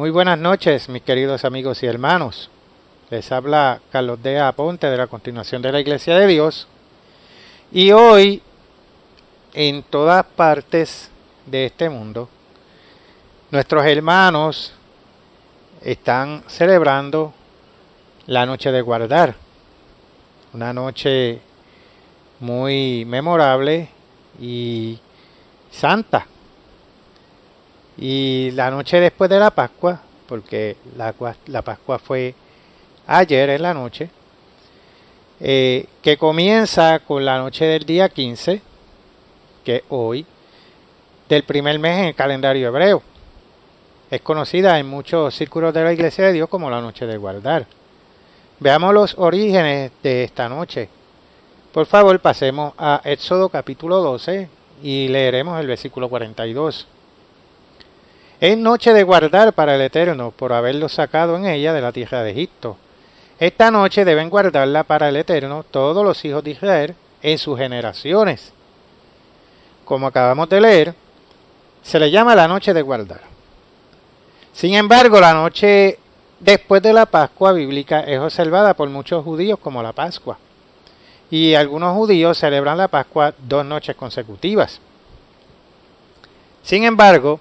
Muy buenas noches, mis queridos amigos y hermanos. Les habla Carlos D. Aponte de la Continuación de la Iglesia de Dios. Y hoy, en todas partes de este mundo, nuestros hermanos están celebrando la noche de guardar. Una noche muy memorable y santa. Y la noche después de la Pascua, porque la Pascua fue ayer en la noche, que comienza con la noche del día 15, que es hoy, del primer mes en el calendario hebreo. Es conocida en muchos círculos de la Iglesia de Dios como la noche de guardar. Veamos los orígenes de esta noche. Por favor, pasemos a Éxodo capítulo 12 y leeremos el versículo 42. Es noche de guardar para el Eterno, por haberlo sacado en ella de la tierra de Egipto. Esta noche deben guardarla para el Eterno todos los hijos de Israel en sus generaciones. Como acabamos de leer, se le llama la noche de guardar. Sin embargo, la noche después de la Pascua bíblica es observada por muchos judíos como la Pascua. Y algunos judíos celebran la Pascua 2 noches consecutivas. Sin embargo,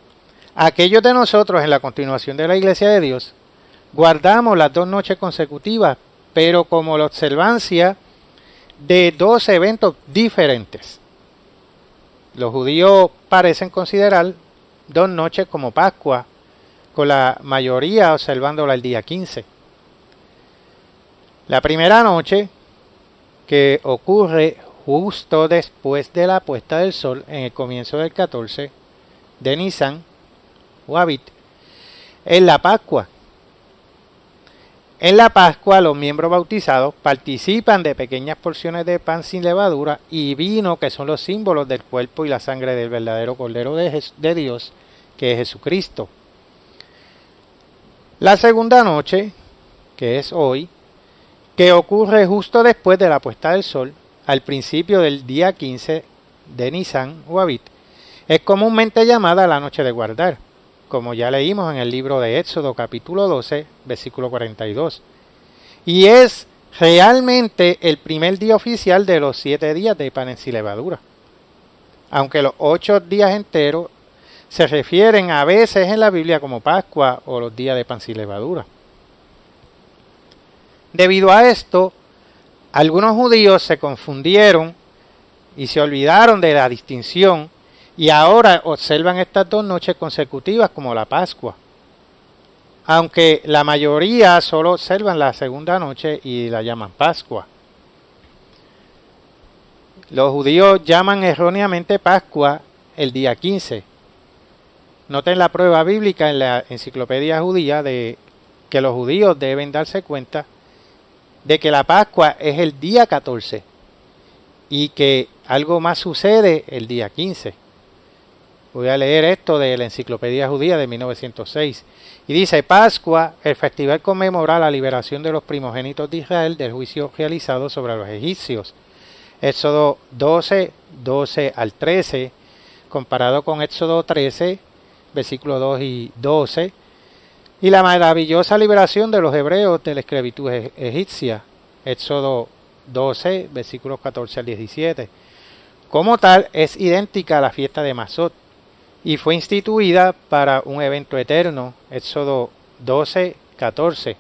aquellos de nosotros en la continuación de la Iglesia de Dios guardamos las 2 noches consecutivas, pero como la observancia de 2 eventos diferentes. Los judíos parecen considerar 2 noches como Pascua, con la mayoría observándola el día 15. La primera noche, que ocurre justo después de la puesta del sol en el comienzo del 14 de Nisan o Abit, es la Pascua. En la Pascua los miembros bautizados participan de pequeñas porciones de pan sin levadura y vino, que son los símbolos del cuerpo y la sangre del verdadero Cordero de Dios, que es Jesucristo. La segunda noche, que es hoy, que ocurre justo después de la puesta del sol, al principio del día 15 de Nisan o Abit, es comúnmente llamada la noche de guardar, como ya leímos en el libro de Éxodo capítulo 12, versículo 42. Y es realmente el primer día oficial de los 7 días de panes sin levadura. Aunque los 8 días enteros se refieren a veces en la Biblia como Pascua o los días de pan sin levadura. Debido a esto, algunos judíos se confundieron y se olvidaron de la distinción y ahora observan estas 2 noches consecutivas como la Pascua. Aunque la mayoría solo observan la segunda noche y la llaman Pascua. Los judíos llaman erróneamente Pascua el día 15. Noten la prueba bíblica en la enciclopedia judía de que los judíos deben darse cuenta de que la Pascua es el día 14 y que algo más sucede el día 15. Voy a leer esto de la enciclopedia judía de 1906. Y dice: Pascua, el festival conmemora la liberación de los primogénitos de Israel del juicio realizado sobre los egipcios. Éxodo 12, 12 al 13, comparado con Éxodo 13, versículos 2 y 12, y la maravillosa liberación de los hebreos de la esclavitud egipcia. Éxodo 12, versículos 14 al 17. Como tal, es idéntica a la fiesta de Masot, y fue instituida para un evento eterno, Éxodo 12, 14.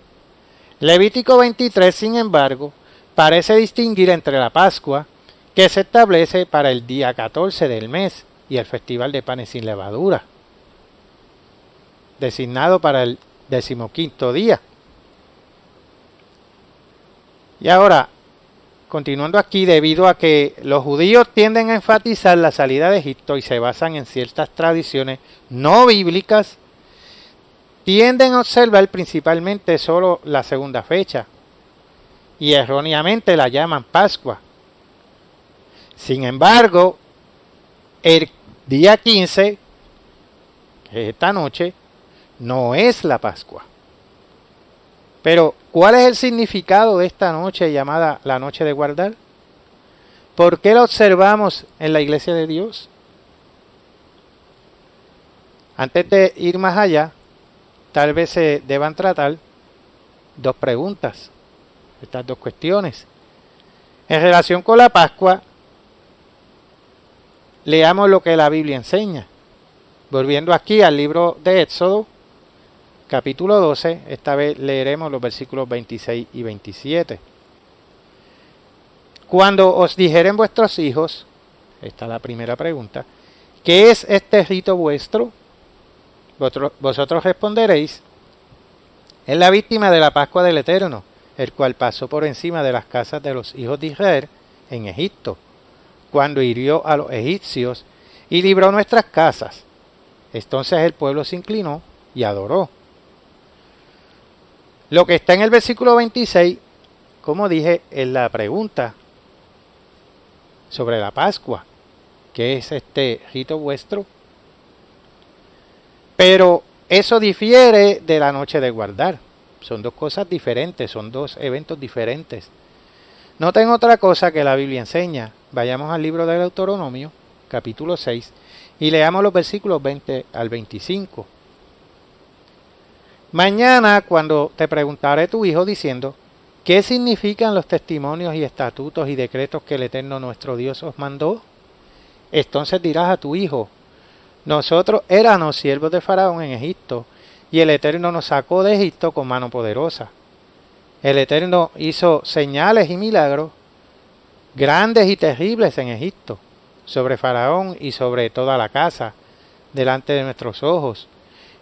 Levítico 23, sin embargo, parece distinguir entre la Pascua, que se establece para el día 14 del mes, y el festival de panes sin levadura, designado para el 15º día. Y ahora, continuando aquí, debido a que los judíos tienden a enfatizar la salida de Egipto y se basan en ciertas tradiciones no bíblicas, tienden a observar principalmente solo la segunda fecha y erróneamente la llaman Pascua. Sin embargo, el día 15, que es esta noche, no es la Pascua. Pero, ¿cuál es el significado de esta noche llamada la noche de guardar? ¿Por qué la observamos en la Iglesia de Dios? Antes de ir más allá, tal vez se deban tratar dos preguntas, estas dos cuestiones. En relación con la Pascua, leamos lo que la Biblia enseña. Volviendo aquí al libro de Éxodo, capítulo 12, esta vez leeremos los versículos 26 y 27. Cuando os dijeren vuestros hijos, esta es la primera pregunta, ¿qué es este rito vuestro? Vosotros responderéis, es la víctima de la Pascua del Eterno, el cual pasó por encima de las casas de los hijos de Israel en Egipto, cuando hirió a los egipcios y libró nuestras casas. Entonces el pueblo se inclinó y adoró. Lo que está en el versículo 26, como dije, es la pregunta sobre la Pascua. ¿Qué es este rito vuestro? Pero eso difiere de la noche de guardar. Son dos cosas diferentes, son dos eventos diferentes. Noten otra cosa que la Biblia enseña. Vayamos al libro del Deuteronomio, capítulo 6, y leamos los versículos 20 al 25. Mañana, cuando te preguntaré tu hijo diciendo, ¿qué significan los testimonios y estatutos y decretos que el Eterno nuestro Dios os mandó? Entonces dirás a tu hijo, nosotros éramos siervos de Faraón en Egipto, y el Eterno nos sacó de Egipto con mano poderosa. El Eterno hizo señales y milagros grandes y terribles en Egipto, sobre Faraón y sobre toda la casa, delante de nuestros ojos,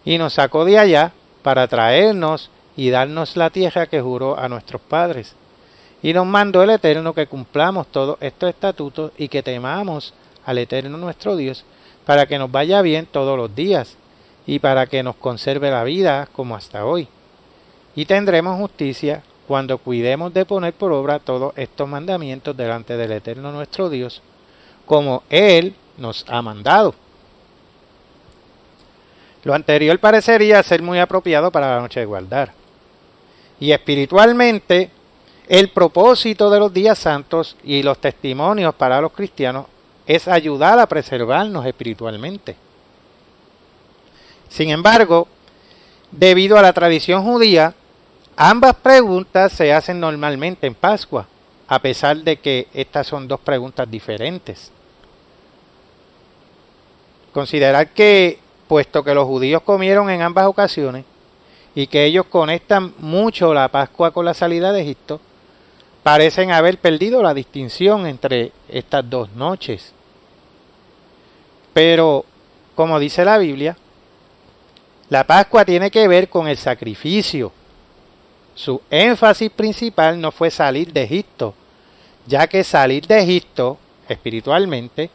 y nos sacó de allá para traernos y darnos la tierra que juró a nuestros padres. Y nos mandó el Eterno que cumplamos todos estos estatutos y que temamos al Eterno nuestro Dios, para que nos vaya bien todos los días, y para que nos conserve la vida como hasta hoy. Y tendremos justicia cuando cuidemos de poner por obra todos estos mandamientos delante del Eterno nuestro Dios, como Él nos ha mandado. Lo anterior parecería ser muy apropiado para la noche de guardar. Y espiritualmente, el propósito de los días santos y los testimonios para los cristianos es ayudar a preservarnos espiritualmente. Sin embargo, debido a la tradición judía, ambas preguntas se hacen normalmente en Pascua, a pesar de que estas son dos preguntas diferentes. Considerar que, puesto que los judíos comieron en ambas ocasiones, y que ellos conectan mucho la Pascua con la salida de Egipto, parecen haber perdido la distinción entre estas dos noches. Pero, como dice la Biblia, la Pascua tiene que ver con el sacrificio. Su énfasis principal no fue salir de Egipto, ya que salir de Egipto, espiritualmente,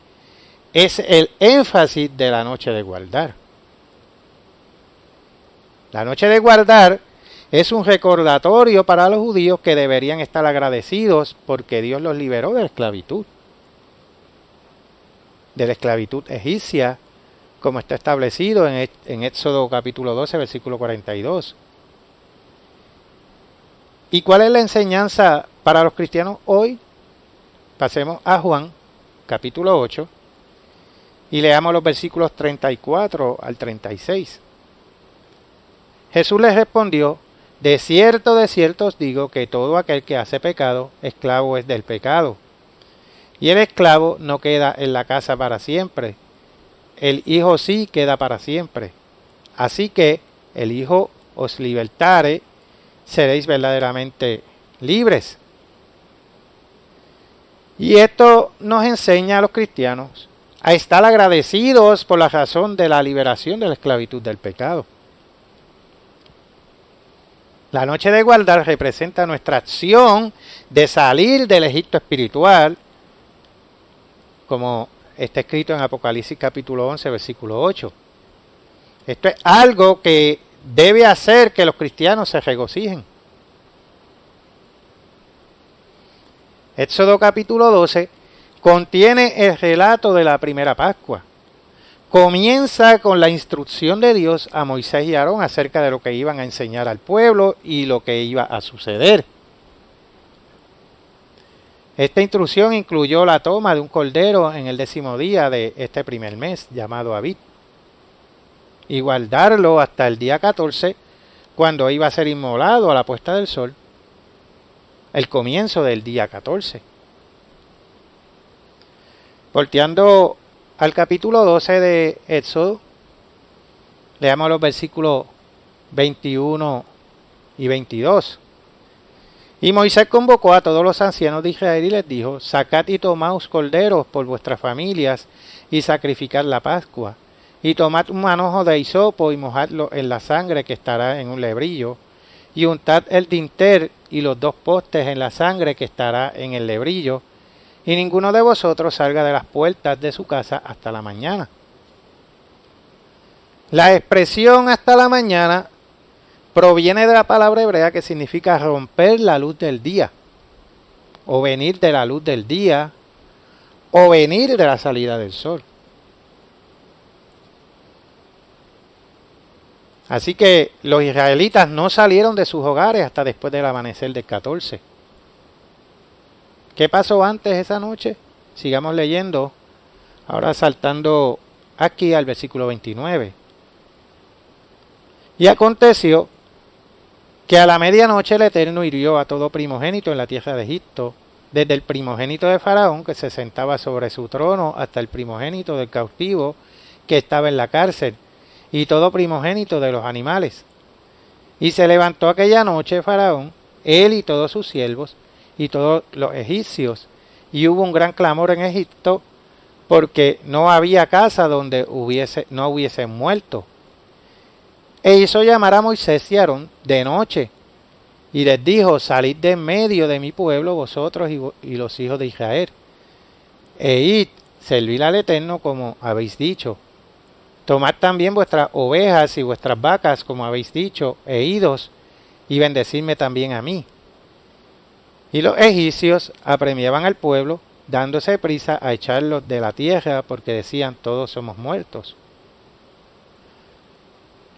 es el énfasis de la noche de guardar. La noche de guardar es un recordatorio para los judíos que deberían estar agradecidos porque Dios los liberó de la esclavitud egipcia, como está establecido en Éxodo capítulo 12, versículo 42. ¿Y cuál es la enseñanza para los cristianos hoy? Pasemos a Juan, capítulo 8, y leamos los versículos 34 al 36. Jesús les respondió, de cierto os digo que todo aquel que hace pecado, esclavo es del pecado. Y el esclavo no queda en la casa para siempre, el Hijo sí queda para siempre. Así que el Hijo os libertare, seréis verdaderamente libres. Y esto nos enseña a los cristianos a estar agradecidos por la razón de la liberación de la esclavitud del pecado. La noche de guardar representa nuestra acción de salir del Egipto espiritual, como está escrito en Apocalipsis capítulo 11, versículo 8. Esto es algo que debe hacer que los cristianos se regocijen. Éxodo capítulo 12 contiene el relato de la primera Pascua. Comienza con la instrucción de Dios a Moisés y Aarón acerca de lo que iban a enseñar al pueblo y lo que iba a suceder. Esta instrucción incluyó la toma de un cordero en el 10º día de este primer mes, llamado Abib, y guardarlo hasta el día 14 cuando iba a ser inmolado a la puesta del sol, el comienzo del día 14. Volteando al capítulo 12 de Éxodo, leamos los versículos 21 y 22. Y Moisés convocó a todos los ancianos de Israel y les dijo: sacad y tomaos corderos por vuestras familias y sacrificad la Pascua. Y tomad un manojo de hisopo y mojadlo en la sangre que estará en un lebrillo. Y untad el dintel y los 2 postes en la sangre que estará en el lebrillo. Y ninguno de vosotros salga de las puertas de su casa hasta la mañana. La expresión hasta la mañana proviene de la palabra hebrea que significa romper la luz del día, o venir de la luz del día, o venir de la salida del sol. Así que los israelitas no salieron de sus hogares hasta después del amanecer del 14. ¿Qué pasó antes esa noche? Sigamos leyendo, ahora saltando aquí al versículo 29. Y aconteció que a la medianoche el Eterno hirió a todo primogénito en la tierra de Egipto, desde el primogénito de Faraón, que se sentaba sobre su trono, hasta el primogénito del cautivo que estaba en la cárcel, y todo primogénito de los animales. Y se levantó aquella noche Faraón, él y todos sus siervos, y todos los egipcios, y hubo un gran clamor en Egipto, porque no había casa donde no hubiesen muerto. E hizo llamar a Moisés y Aarón de noche, y les dijo: salid de en medio de mi pueblo vosotros y los hijos de Israel, e id, servid al Eterno como habéis dicho. Tomad también vuestras ovejas y vuestras vacas como habéis dicho, e idos, y bendecidme también a mí. Y los egipcios apremiaban al pueblo, dándose prisa a echarlos de la tierra, porque decían: todos somos muertos.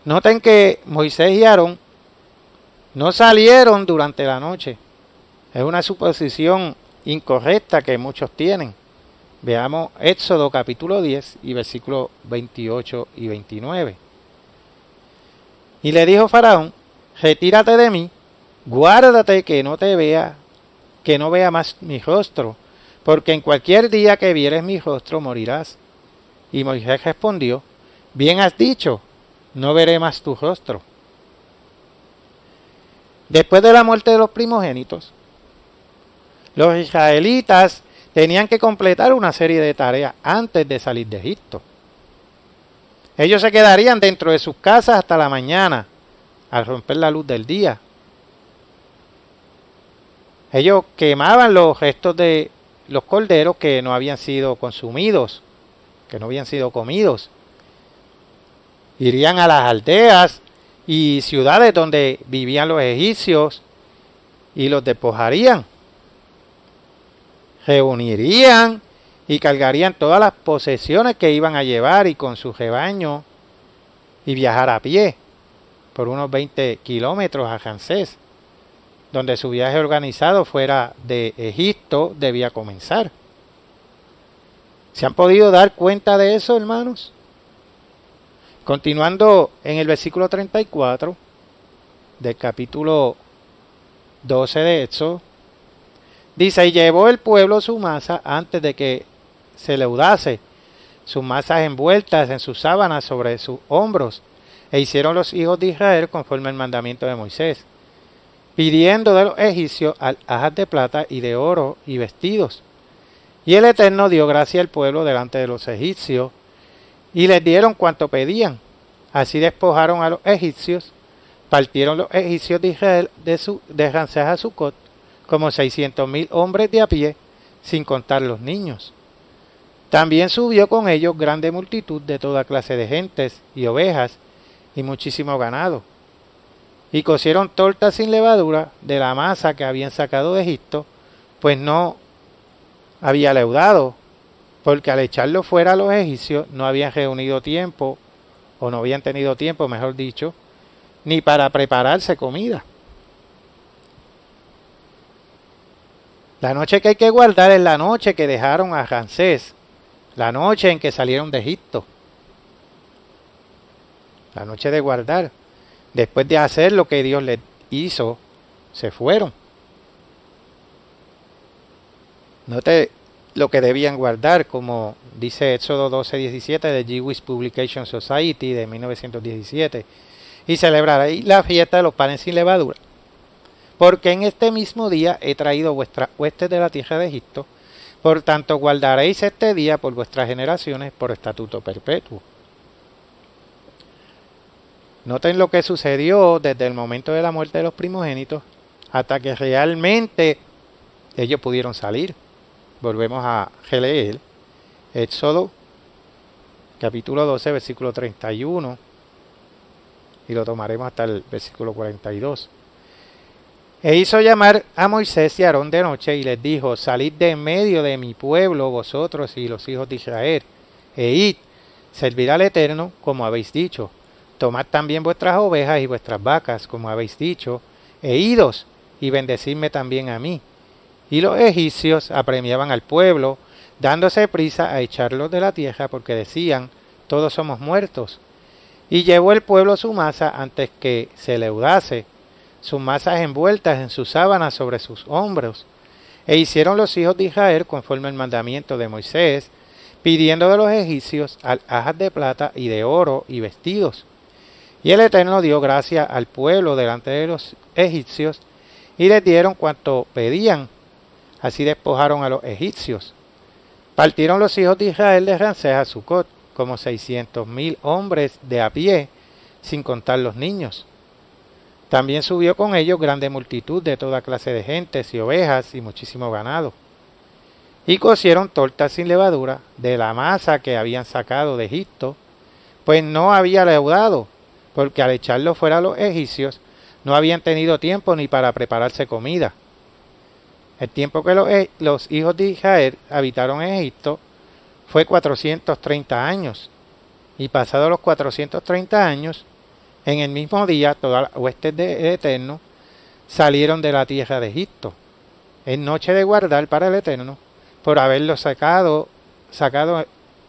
Noten que Moisés y Aarón no salieron durante la noche. Es una suposición incorrecta que muchos tienen. Veamos Éxodo capítulo 10 y versículos 28 y 29. Y le dijo Faraón: retírate de mí, guárdate que no vea más mi rostro, porque en cualquier día que vieres mi rostro morirás. Y Moisés respondió: bien has dicho, no veré más tu rostro. Después de la muerte de los primogénitos, los israelitas tenían que completar una serie de tareas antes de salir de Egipto. Ellos se quedarían dentro de sus casas hasta la mañana, al romper la luz del día. Ellos quemaban los restos de los corderos que no habían sido consumidos, que no habían sido comidos. Irían a las aldeas y ciudades donde vivían los egipcios y los despojarían. Reunirían y cargarían todas las posesiones que iban a llevar y con su rebaño, y viajar a pie por unos 20 kilómetros a Ramsés, donde su viaje organizado fuera de Egipto debía comenzar. ¿Se han podido dar cuenta de eso, hermanos? Continuando en el versículo 34 del capítulo 12 de Éxodo, dice: y llevó el pueblo su masa antes de que se leudase, sus masas envueltas en sus sábanas sobre sus hombros, e hicieron los hijos de Israel conforme al mandamiento de Moisés, pidiendo de los egipcios alhajas de plata y de oro y vestidos. Y el Eterno dio gracia al pueblo delante de los egipcios, y les dieron cuanto pedían. Así despojaron a los egipcios, partieron los egipcios de Israel de Ramsés a Sucot, como 600,000 hombres de a pie, sin contar los niños. También subió con ellos grande multitud de toda clase de gentes y ovejas, y muchísimo ganado. Y cocieron tortas sin levadura de la masa que habían sacado de Egipto, pues no había leudado, porque al echarlo fuera a los egipcios no habían reunido tiempo, o no habían tenido tiempo, mejor dicho, ni para prepararse comida. La noche que hay que guardar es la noche que dejaron a Ramsés, la noche en que salieron de Egipto. La noche de guardar. Después de hacer lo que Dios les hizo, se fueron. Note lo que debían guardar, como dice Éxodo 12:17 de Jewish Publication Society de 1917, y celebraréis la fiesta de los panes sin levadura, porque en este mismo día he traído vuestras huestes de la tierra de Egipto, por tanto guardaréis este día por vuestras generaciones por estatuto perpetuo. Noten lo que sucedió desde el momento de la muerte de los primogénitos hasta que realmente ellos pudieron salir. Volvemos a releer Éxodo capítulo 12 versículo 31 y lo tomaremos hasta el versículo 42. E hizo llamar a Moisés y a Aarón de noche y les dijo: salid de en medio de mi pueblo vosotros y los hijos de Israel, e id, servid al Eterno como habéis dicho. Tomad también vuestras ovejas y vuestras vacas como habéis dicho, e idos y bendecidme también a mí. Y los egipcios apremiaban al pueblo, dándose prisa a echarlos de la tierra, porque decían: todos somos muertos. Y llevó el pueblo su masa antes que se leudase, sus masas envueltas en sus sábanas sobre sus hombros. E hicieron los hijos de Israel conforme al mandamiento de Moisés, pidiendo de los egipcios alhajas de plata y de oro y vestidos. Y el Eterno dio gracia al pueblo delante de los egipcios, y les dieron cuanto pedían. Así despojaron a los egipcios. Partieron los hijos de Israel de Ramsés a Sucot, como 600,000 hombres de a pie, sin contar los niños. También subió con ellos grande multitud de toda clase de gentes y ovejas y muchísimo ganado. Y cocieron tortas sin levadura de la masa que habían sacado de Egipto, pues no había leudado, porque al echarlo fuera a los egipcios no habían tenido tiempo ni para prepararse comida. El tiempo que los hijos de Israel habitaron en Egipto fue 430 años, y pasados los 430 años, en el mismo día todas las huestes del Eterno salieron de la tierra de Egipto. Es noche de guardar para el Eterno, por haberlo sacado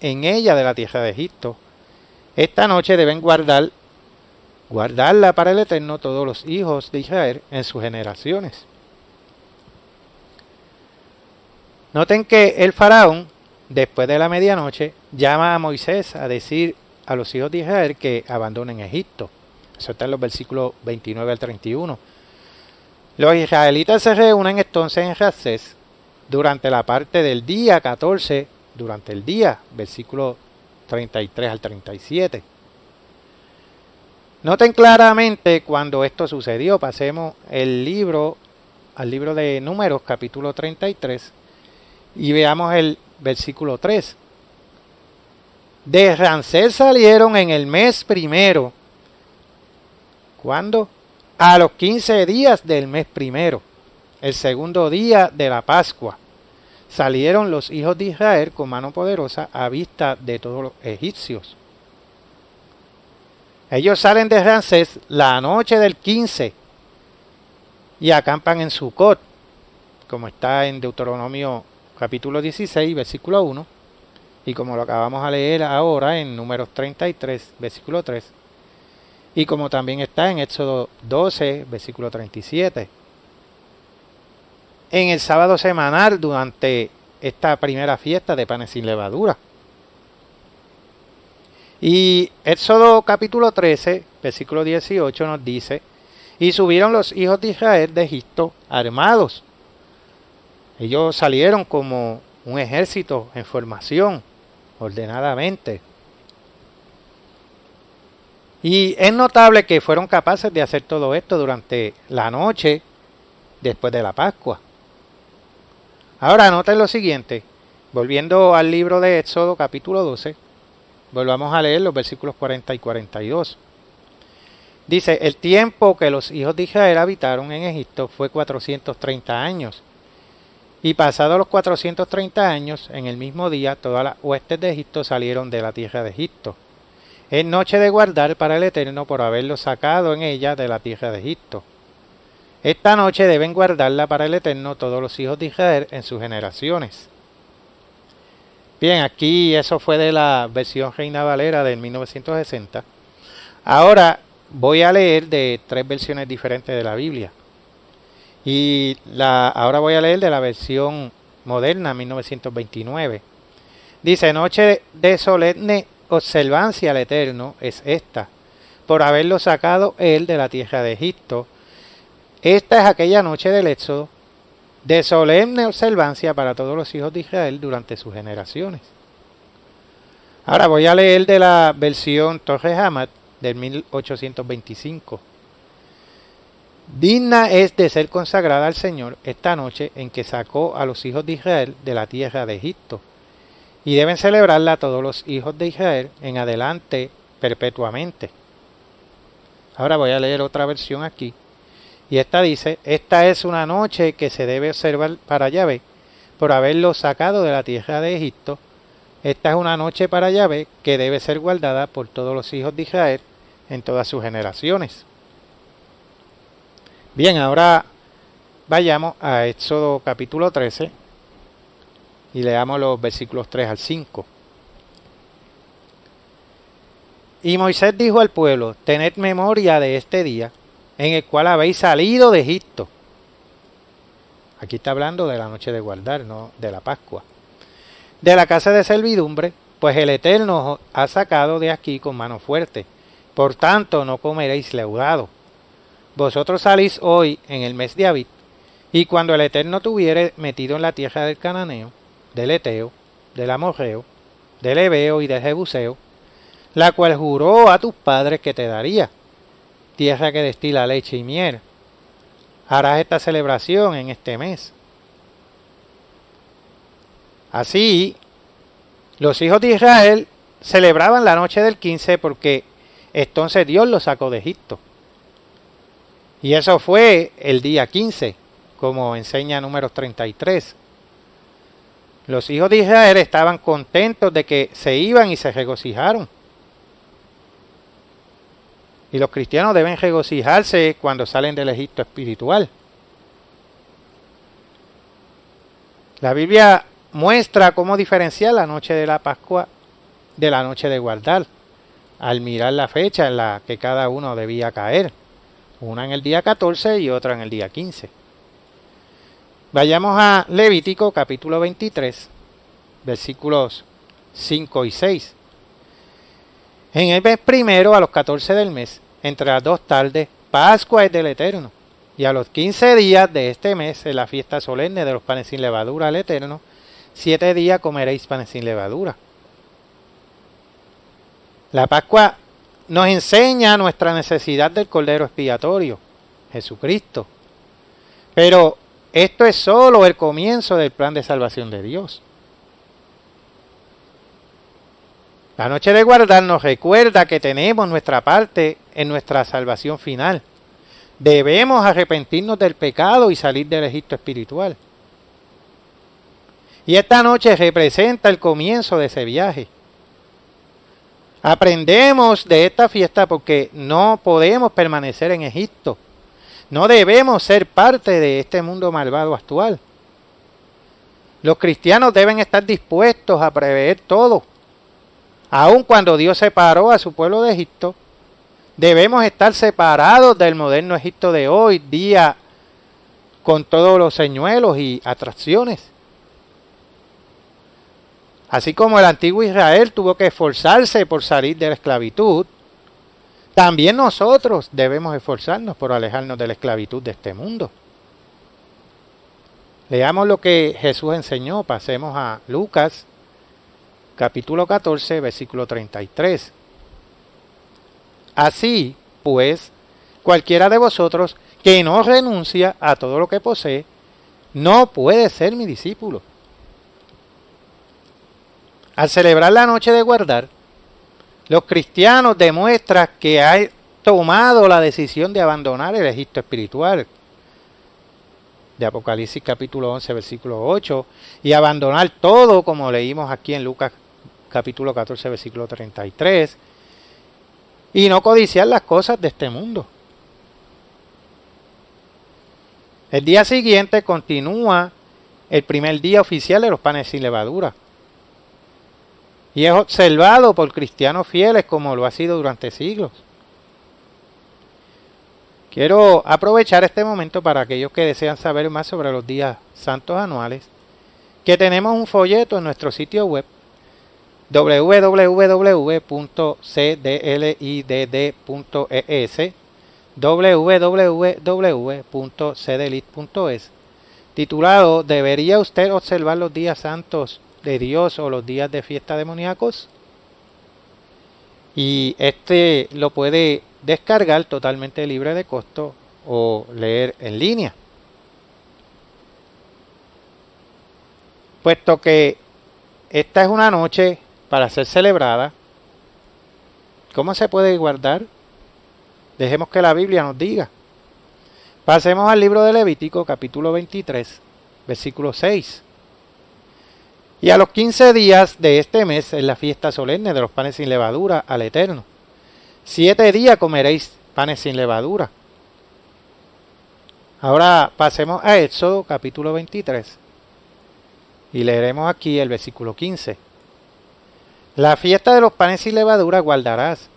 en ella de la tierra de Egipto. Esta noche deben guardarla para el Eterno todos los hijos de Israel en sus generaciones. Noten que el faraón, después de la medianoche, llama a Moisés a decir a los hijos de Israel que abandonen Egipto. Eso está en los versículos 29 al 31. Los israelitas se reúnen entonces en Ramsés durante la parte del día 14, durante el día, versículos 33 al 37. Noten claramente cuando esto sucedió. Pasemos al libro de Números, capítulo 33, y veamos el versículo 3. De Ramsés salieron en el mes primero. ¿Cuándo? A los 15 días del mes primero, el segundo día de la Pascua. Salieron los hijos de Israel con mano poderosa a vista de todos los egipcios. Ellos salen de Ramsés la noche del 15 y acampan en Sucot, como está en Deuteronomio capítulo 16, versículo 1, y como lo acabamos de leer ahora en Números 33, versículo 3, y como también está en Éxodo 12, versículo 37. En el sábado semanal, durante esta primera fiesta de panes sin levadura. Y Éxodo capítulo 13, versículo 18 nos dice: y subieron los hijos de Israel de Egipto armados. Ellos salieron como un ejército en formación, ordenadamente. Y es notable que fueron capaces de hacer todo esto durante la noche después de la Pascua. Ahora noten lo siguiente, volviendo al libro de Éxodo capítulo 12, volvamos a leer los versículos 40 y 42. Dice: el tiempo que los hijos de Israel habitaron en Egipto fue 430 años. Y pasados los 430 años, en el mismo día, todas las huestes de Egipto salieron de la tierra de Egipto. Es noche de guardar para el Eterno por haberlo sacado en ella de la tierra de Egipto. Esta noche deben guardarla para el Eterno todos los hijos de Israel en sus generaciones. Bien, aquí eso fue de la versión Reina Valera del 1960. Ahora, voy a leer de 3 versiones diferentes de la Biblia. Y ahora voy a leer de la versión moderna, 1929. Dice: noche de solemne observancia al Eterno es esta, por haberlo sacado él de la tierra de Egipto. Esta es aquella noche del Éxodo, de solemne observancia para todos los hijos de Israel durante sus generaciones. Ahora voy a leer de la versión Torres Hamad del 1825. Digna es de ser consagrada al Señor esta noche en que sacó a los hijos de Israel de la tierra de Egipto, y deben celebrarla todos los hijos de Israel en adelante perpetuamente. Ahora voy a leer otra versión aquí, y esta dice: esta es una noche que se debe observar para Yahvé por haberlo sacado de la tierra de Egipto. Esta es una noche para Yahvé que debe ser guardada por todos los hijos de Israel en todas sus generaciones. Bien, ahora vayamos a Éxodo capítulo 13 y leamos los versículos 3 al 5. Y Moisés dijo al pueblo: tened memoria de este día en el cual habéis salido de Egipto. Aquí está hablando de la noche de guardar, no de la Pascua. De la casa de servidumbre, pues el Eterno os ha sacado de aquí con mano fuerte. Por tanto, no comeréis leudado. Vosotros salís hoy en el mes de Abib, y cuando el Eterno te hubiere metido en la tierra del Cananeo, del Eteo, del Amorreo, del Ebeo y del Jebuseo, la cual juró a tus padres que te daría, tierra que destila leche y miel, harás esta celebración en este mes. Así, los hijos de Israel celebraban la noche del 15 porque entonces Dios los sacó de Egipto. Y eso fue el día 15, como enseña Números 33. Los hijos de Israel estaban contentos de que se iban y se regocijaron. Y los cristianos deben regocijarse cuando salen del Egipto espiritual. La Biblia muestra cómo diferenciar la noche de la Pascua de la noche de guardar, al mirar la fecha en la que cada uno debía caer. Una en el día 14 y otra en el día 15. Vayamos a Levítico capítulo 23, versículos 5 y 6. En el mes primero, a los 14 del mes, entre las 2 tardes, Pascua es del Eterno. Y a los 15 días de este mes, en la fiesta solemne de los panes sin levadura al Eterno, 7 días comeréis panes sin levadura. La Pascua nos enseña nuestra necesidad del Cordero expiatorio, Jesucristo. Pero esto es solo el comienzo del plan de salvación de Dios. La noche de guardar nos recuerda que tenemos nuestra parte en nuestra salvación final. Debemos arrepentirnos del pecado y salir del Egipto espiritual. Y esta noche representa el comienzo de ese viaje. Aprendemos de esta fiesta porque no podemos permanecer en Egipto. No debemos ser parte de este mundo malvado actual. Los cristianos deben estar dispuestos a prever todo. Aun cuando Dios separó a su pueblo de Egipto, debemos estar separados del moderno Egipto de hoy día con todos los señuelos y atracciones. Así como el antiguo Israel tuvo que esforzarse por salir de la esclavitud, también nosotros debemos esforzarnos por alejarnos de la esclavitud de este mundo. Leamos lo que Jesús enseñó. Pasemos a Lucas, capítulo 14, versículo 33. Así, pues, cualquiera de vosotros que no renuncia a todo lo que posee, no puede ser mi discípulo. Al celebrar la noche de guardar, los cristianos demuestran que han tomado la decisión de abandonar el Egipto espiritual, de Apocalipsis capítulo 11, versículo 8, y abandonar todo, como leímos aquí en Lucas capítulo 14, versículo 33, y no codiciar las cosas de este mundo. El día siguiente continúa el primer día oficial de los panes sin levadura. Y es observado por cristianos fieles como lo ha sido durante siglos. Quiero aprovechar este momento para aquellos que desean saber más sobre los días santos anuales, que tenemos un folleto en nuestro sitio web www.cdlidd.es, www.cdlit.es, titulado ¿Debería usted observar los días santos de Dios o los días de fiesta demoníacos? Y este lo puede descargar totalmente libre de costo o leer en línea. Puesto que esta es una noche para ser celebrada, ¿cómo se puede guardar? Dejemos que la Biblia nos diga. Pasemos al libro de Levítico, capítulo 23, versículo 6. Y a los 15 días de este mes es la fiesta solemne de los panes sin levadura al Eterno. 7 días comeréis panes sin levadura. Ahora pasemos a Éxodo, capítulo 23. Y leeremos aquí el versículo 15. La fiesta de los panes sin levadura guardarás.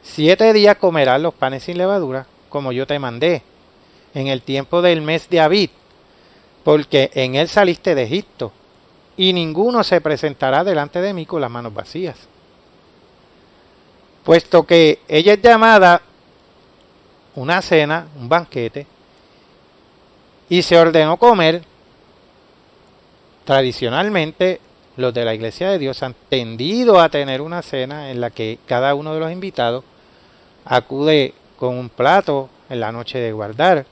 7 días comerás los panes sin levadura, como yo te mandé, en el tiempo del mes de Abib, porque en él saliste de Egipto, y ninguno se presentará delante de mí con las manos vacías. Puesto que ella es llamada una cena, un banquete, y se ordenó comer, tradicionalmente los de la Iglesia de Dios han tendido a tener una cena en la que cada uno de los invitados acude con un plato en la noche de guardar,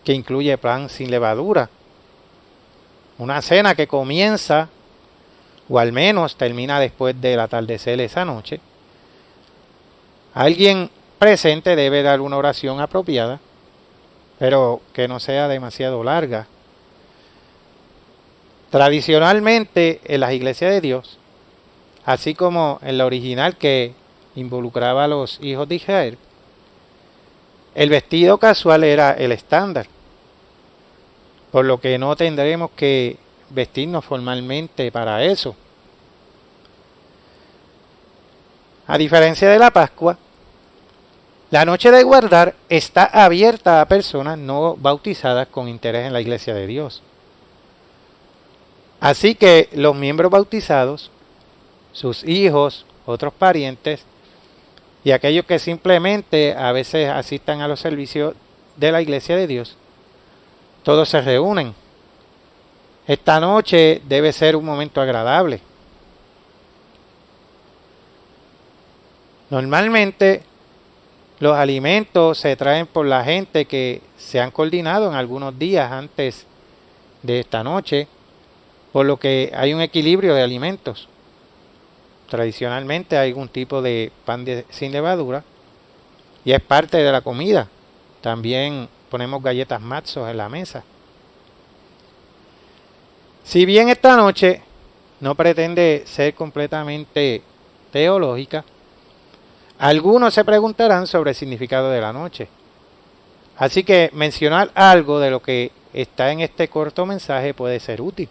que incluye pan sin levadura. Una cena que comienza, o al menos termina después del atardecer esa noche. Alguien presente debe dar una oración apropiada, pero que no sea demasiado larga. Tradicionalmente en las iglesias de Dios, así como en la original que involucraba a los hijos de Israel, el vestido casual era el estándar, por lo que no tendremos que vestirnos formalmente para eso. A diferencia de la Pascua, la noche de guardar está abierta a personas no bautizadas con interés en la iglesia de Dios. Así que los miembros bautizados, sus hijos, otros parientes y aquellos que simplemente a veces asistan a los servicios de la iglesia de Dios, todos se reúnen. Esta noche debe ser un momento agradable. Normalmente los alimentos se traen por la gente que se han coordinado en algunos días antes de esta noche, por lo que hay un equilibrio de alimentos. Tradicionalmente hay algún tipo de pan sin levadura y es parte de la comida. También ponemos galletas matzos en la mesa. Si bien esta noche no pretende ser completamente teológica, algunos se preguntarán sobre el significado de la noche. Así que mencionar algo de lo que está en este corto mensaje puede ser útil.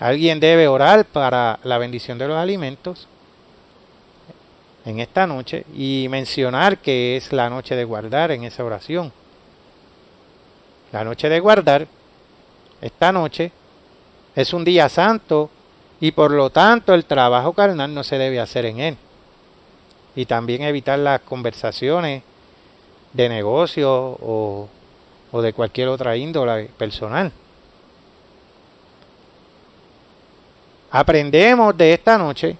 Alguien debe orar para la bendición de los alimentos en esta noche y mencionar que es la noche de guardar en esa oración. La noche de guardar, esta noche, es un día santo y por lo tanto el trabajo carnal no se debe hacer en él. Y también evitar las conversaciones de negocio o de cualquier otra índole personal. Aprendemos de esta noche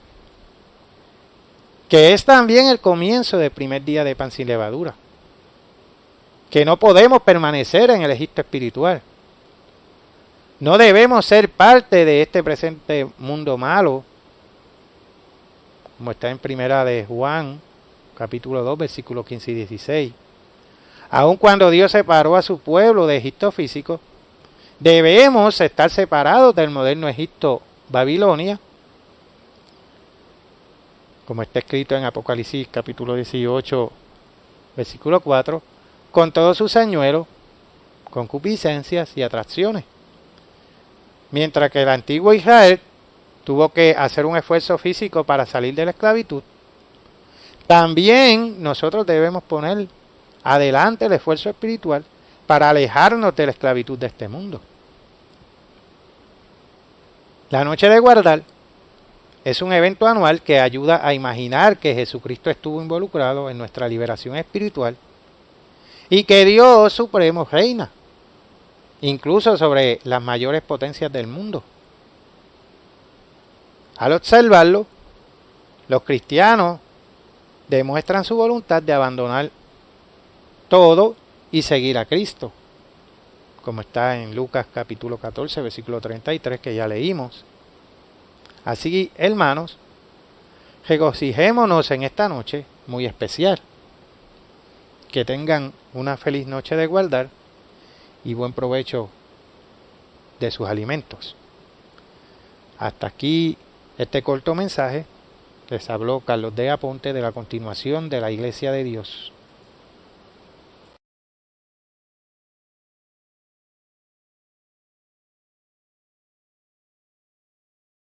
que es también el comienzo del primer día de pan sin levadura, que no podemos permanecer en el Egipto espiritual. No debemos ser parte de este presente mundo malo, como está en primera de Juan, capítulo 2, versículos 15 y 16. Aun cuando Dios separó a su pueblo de Egipto físico, debemos estar separados del moderno Egipto Babilonia, como está escrito en Apocalipsis capítulo 18, versículo 4, con todos sus señuelos, concupiscencias y atracciones. Mientras que el antiguo Israel tuvo que hacer un esfuerzo físico para salir de la esclavitud, también nosotros debemos poner adelante el esfuerzo espiritual para alejarnos de la esclavitud de este mundo. La noche de guardar es un evento anual que ayuda a imaginar que Jesucristo estuvo involucrado en nuestra liberación espiritual y que Dios Supremo reina, incluso sobre las mayores potencias del mundo. Al observarlo, los cristianos demuestran su voluntad de abandonar todo y seguir a Cristo, como está en Lucas capítulo 14, versículo 33, que ya leímos. Así, hermanos, regocijémonos en esta noche muy especial. Que tengan una feliz noche de guardar y buen provecho de sus alimentos. Hasta aquí este corto mensaje. Les habló Carlos de Aponte de la Continuación de la Iglesia de Dios.